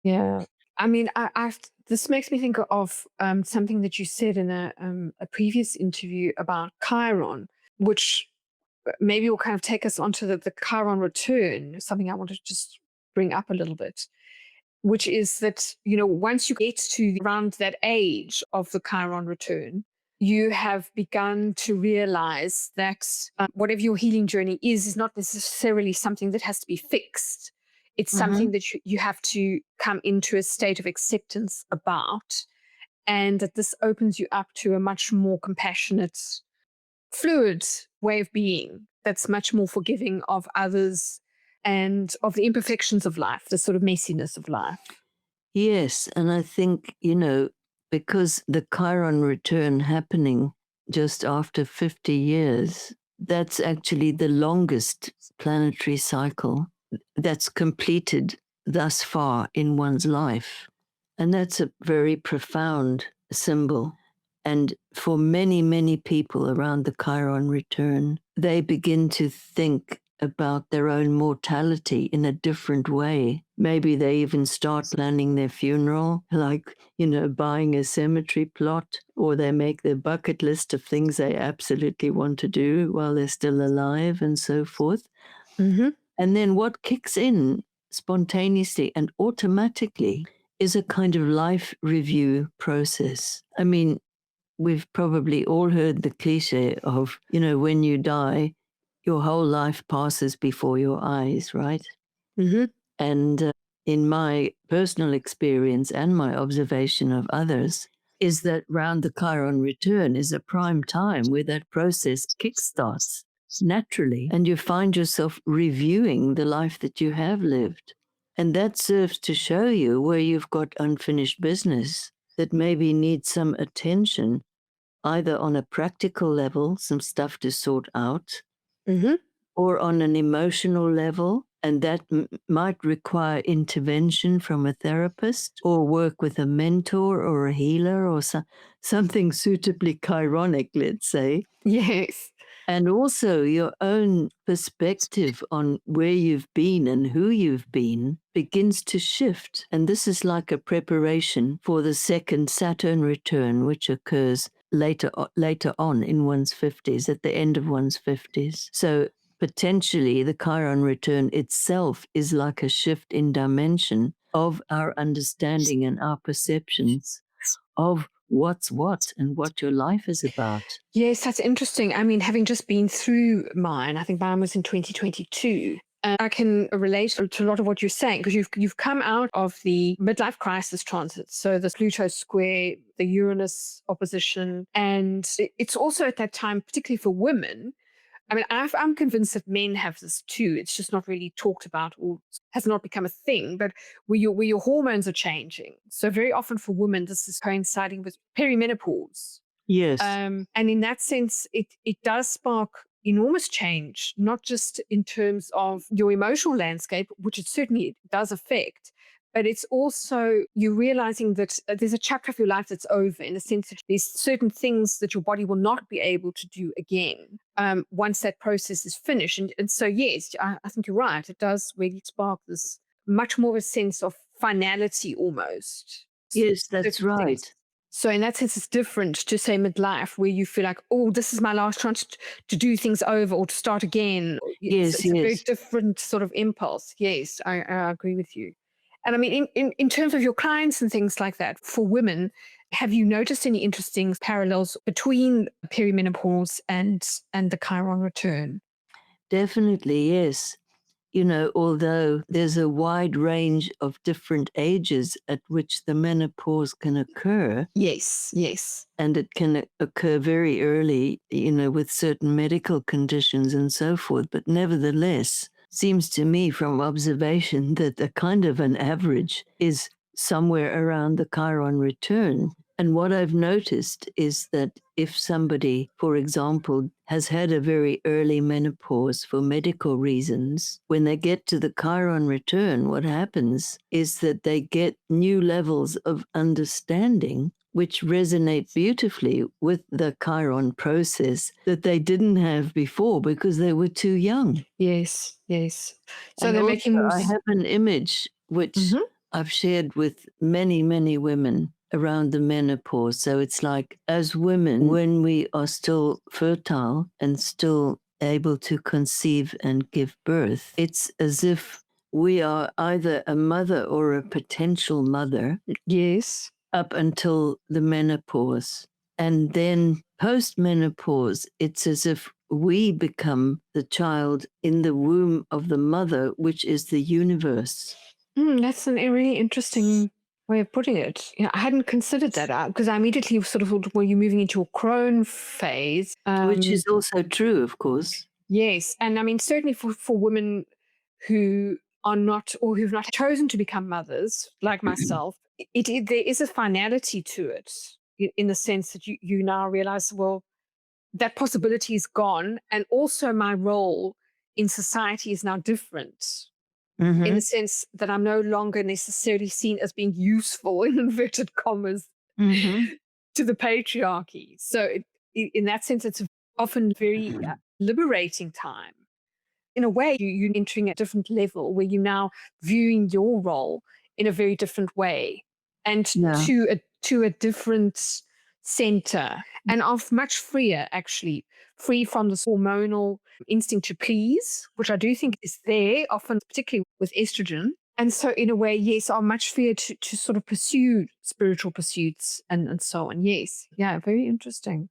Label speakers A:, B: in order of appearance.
A: Yeah. I mean, this makes me think of something that you said in a previous interview about Chiron, which maybe will kind of take us onto the Chiron return, something I want to just bring up a little bit, which is that, once you get to around that age of the Chiron return, you have begun to realize that whatever your healing journey is not necessarily something that has to be fixed. It's
B: Mm-hmm.
A: something that you have to come into a state of acceptance about, and that this opens you up to a much more compassionate, fluid way of being that's much more forgiving of others and of the imperfections of life, the sort of messiness of life.
B: Yes, and I think, because the Chiron return happening just after 50 years, that's actually the longest planetary cycle that's completed thus far in one's life. And that's a very profound symbol. And for many, many people around the Chiron return, they begin to think about their own mortality in a different way. Maybe they even start planning their funeral, like, buying a cemetery plot, or they make their bucket list of things they absolutely want to do while they're still alive and so forth.
A: Mm-hmm.
B: And then what kicks in spontaneously and automatically is a kind of life review process. I mean, we've probably all heard the cliche of, when you die, your whole life passes before your eyes, right?
A: Mm-hmm.
B: And in my personal experience and my observation of others, is that round the Chiron return is a prime time where that process kickstarts naturally, and you find yourself reviewing the life that you have lived. And that serves to show you where you've got unfinished business that maybe needs some attention, either on a practical level, some stuff to sort out,
A: Mm-hmm.
B: or on an emotional level, and that might require intervention from a therapist or work with a mentor or a healer or something suitably chironic, let's say.
A: Yes.
B: And also your own perspective on where you've been and who you've been begins to shift. And this is like a preparation for the second Saturn return, which occurs later on in one's 50s, at the end of one's 50s. So potentially the Chiron return itself is like a shift in dimension of our understanding and our perceptions of what's what and what your life is about.
A: Yes, that's interesting. I mean, having just been through mine, I think mine was in 2022. I can relate to a lot of what you're saying because you've come out of the midlife crisis transit. So the Pluto square, the Uranus opposition, and it's also at that time, particularly for women. I mean, I'm convinced that men have this too. It's just not really talked about or has not become a thing, but where your hormones are changing. So very often for women, this is coinciding with perimenopause.
B: Yes.
A: And in that sense, it does spark enormous change, not just in terms of your emotional landscape, which it certainly does affect, but it's also you realizing that there's a chapter of your life that's over in the sense that there's certain things that your body will not be able to do again once that process is finished. And so, yes, I think you're right. It does really spark this much more of a sense of finality almost.
B: Yes, that's
A: Certain things.
B: right.
A: So in that sense, it's different to say midlife, where you feel like, oh, this is my last chance to do things over or to start again.
B: Yes,
A: It's a very
B: yes.
A: different sort of impulse. Yes, I agree with you. And I mean, in terms of your clients and things like that, for women, have you noticed any interesting parallels between perimenopause and the Chiron return?
B: Definitely, yes. Although there's a wide range of different ages at which the menopause can occur,
A: Yes, yes.
B: and it can occur very early, with certain medical conditions and so forth, but nevertheless, seems to me from observation that a kind of an average is somewhere around the Chiron return. And what I've noticed is that if somebody, for example, has had a very early menopause for medical reasons, when they get to the Chiron return, what happens is that they get new levels of understanding which resonate beautifully with the Chiron process that they didn't have before because they were too young.
A: Yes, yes. So
B: And
A: they're
B: also,
A: making more.
B: I have an image which
A: Mhm.
B: I've shared with many, many women around the menopause. So it's like, as women, when we are still fertile and still able to conceive and give birth, it's as if we are either a mother or a potential mother.
A: Yes.
B: Up until the menopause. And then post-menopause, it's as if we become the child in the womb of the mother, which is the universe.
A: That's a really interesting way of putting it. I hadn't considered that out because I immediately sort of thought, well, you're moving into a crone phase.
B: Which is also true, of course.
A: Yes. And I mean, certainly for women who are not or who've not chosen to become mothers, like myself, there is a finality to it in the sense that you now realize, well, that possibility is gone. And also my role in society is now different in the sense that I'm no longer necessarily seen as being useful in inverted commas to the patriarchy. So in that sense, it's often very liberating time. In a way, you're entering a different level where you're now viewing your role in a very different way and
B: Yeah.
A: to a different center and of much freer, actually, free from this hormonal instinct to please, which I do think is there often, particularly with estrogen. And so in a way, yes, are much freer to sort of pursue spiritual pursuits and so on. Yes. Yeah, very interesting.